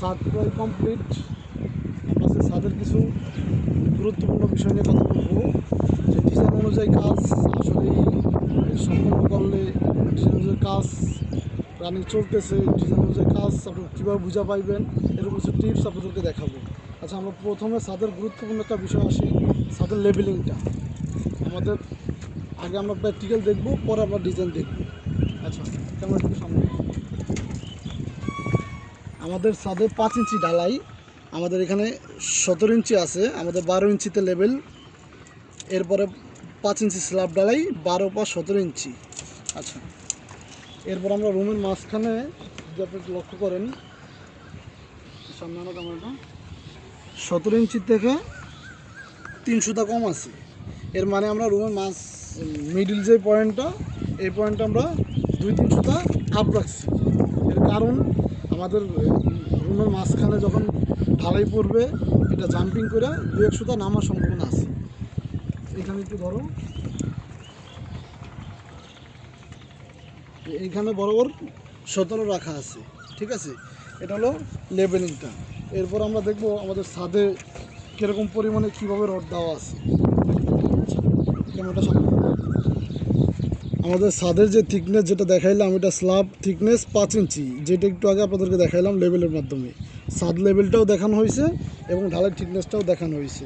ছাদ প্রায় কমপ্লিট। আমরা আজকে ছাদের কিছু গুরুত্বপূর্ণ বিষয় নিয়ে কথা বলবো, যে ডিজাইন অনুযায়ী কাজ আসলে সম্পন্ন করলে, ডিজাইন অনুযায়ী কাজ রানিং চলতেছে, ডিজাইন অনুযায়ী কাজ আপনি কীভাবে বুঝা পাইবেন, এরকম কিছু টিপস আপনাদেরকে দেখাবো। আচ্ছা, আমরা প্রথমে ছাদের গুরুত্বপূর্ণ একটা বিষয় আসি, ছাদের লেবেলিংটা। আমাদের আগে আমরা প্র্যাকটিক্যাল দেখব, পরে আমরা ডিজাইন দেখব। আচ্ছা, কেমন একটু সামনে। আমাদের ছাদে 5 ইঞ্চি ঢালাই, আমাদের এখানে 17 ইঞ্চি আছে, আমাদের 12 ইঞ্চিতে লেবেল, এরপরে 5 ইঞ্চি স্ল্যাব ঢালাই, 12 বা 17 ইঞ্চি। আচ্ছা, এরপর আমরা রুমের মাঝখানে যদি আপনি লক্ষ্য করেন, সামনে আনো ক্যামেরাটা, 17 ইঞ্চি থেকে 3 সুতা কম আছে। এর মানে আমরা রুমের মিডিল যে পয়েন্টটা, এই পয়েন্টটা আমরা 2-3 সুতা আপ রাখছি। এর কারণ আমাদের রুমের মাঝখানে যখন ঢালাই পড়বে, এটা জাম্পিং করে 2-1 সুতা নামার সম্ভাবনা আছে। এখানে একটু ধরো, এইখানে বরাবর 17 রাখা আছে, ঠিক আছে। এটা হলো লেবেলিংটা। এরপর আমরা দেখব আমাদের ছাদে কীরকম পরিমাণে কীভাবে রড দেওয়া আছে। ক্যামেরাটা সামনে। আমাদের ছাদের যে থিকনেস যেটা দেখাইলাম, এটা স্ল্যাব থিকনেস 5 ইঞ্চি, যেটা একটু আগে আপনাদেরকে দেখাইলাম লেভেলের মাধ্যমে। ছাদ লেভেলটাও দেখানো হয়েছে এবং ঢালাই থিকনেসটাও দেখানো হয়েছে।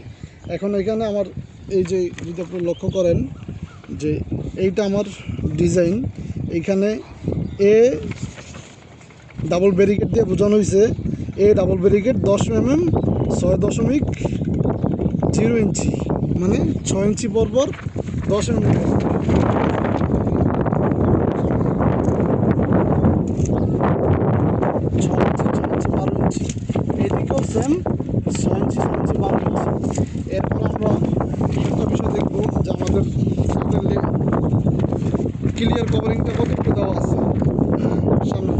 এখন এখানে আমার এই যে যদি আপনি লক্ষ্য করেন, যে এইটা আমার ডিজাইন, এইখানে এ ডাবল ব্যারিকেড দিয়ে বোঝানো হয়েছে, এ ডাবল ব্যারিকেড 10 mm 6.0 ইঞ্চি, মানে 6 ইঞ্চি পরপর 10 mm। এদিকেও সেম 6 ইঞ্চি 12 ইঞ্চি। এরপর আমরা একটা বিষয় দেখবো, যে আমাদের ক্লিয়ার কভারিংটা কতটুকু দেওয়া আছে সামনে।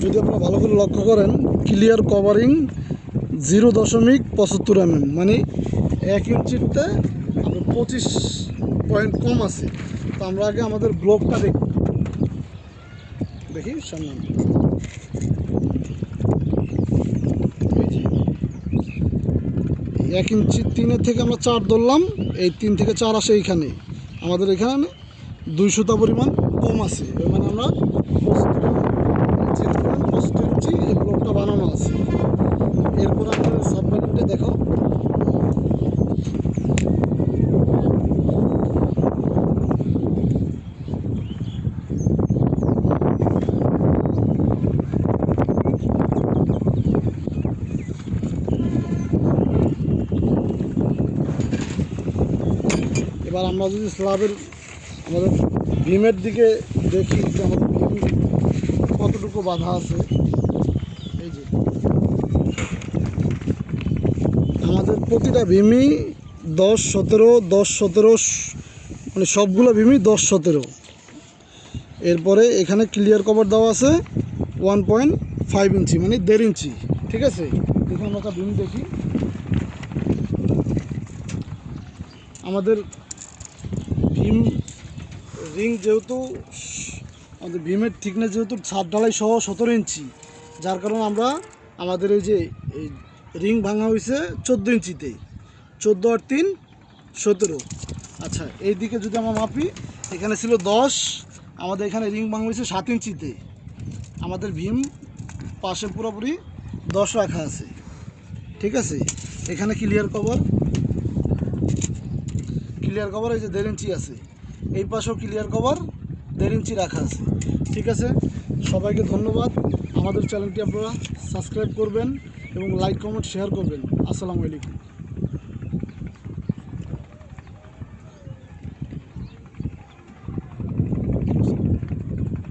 যদি আপনারা ভালো করে লক্ষ্য করেন, ক্লিয়ার কভারিং 0.75 mm, মানে 1 ইঞ্চিতে 25 পয়েন্ট কম আছে। তো আমরা আগে আমাদের ব্লকটা দেখি সামনে। 1 ইঞ্চি 3 থেকে আমরা 4 ধরলাম, এই 3 থেকে 4 আসে এইখানে, আমাদের এখানে 2 সুতা পরিমাণ কম আছে। মানে আমরা 75 ইঞ্চি এই ব্লকটা বানানো আছে। এরপর আমাদের সাবমার্কেটে দেখো, এবার আমরা যদি স্ল্যাবের আমাদের ভীমের দিকে দেখি, যে আমাদের ভীম কতটুকু বাধা আছে। এই যে আমাদের প্রতিটা ভীমই 10-17 10-17, মানে সবগুলো ভীমই 10-17। এরপরে এখানে ক্লিয়ার কভার দেওয়া আছে 1.5 ইঞ্চি, মানে 1.5 ইঞ্চি, ঠিক আছে। দেখুন আমরা একটা ভীম দেখি, আমাদের ভীম রিং যেহেতু, আমাদের ভীমের থিকনেস যেহেতু ছাদ ঢালাই সহ 17 ইঞ্চি, যার কারণে আমরা আমাদের এই যে এই রিং ভাঙা হয়েছে 14 ইঞ্চিতে, 14 আর 3 17। আচ্ছা, এই দিকে যদি আমরা মাপি, এখানে ছিল 10, আমাদের এখানে রিং ভাঙা হয়েছে 7 ইঞ্চিতে, আমাদের ভীম পাশে পুরোপুরি 10 রাখা আছে, ঠিক আছে। এখানে ক্লিয়ার কভার এই যে 1.5 ইঞ্চি আছে, এই পাশেও ক্লিয়ার কভার 1.5 ইঞ্চি রাখা আছে, ঠিক আছে। সবাইকে ধন্যবাদ। আমাদের চ্যানেলটি আপনারা সাবস্ক্রাইব করবেন এবং লাইক কমেন্ট শেয়ার করবেন। আসসালামু আলাইকুম।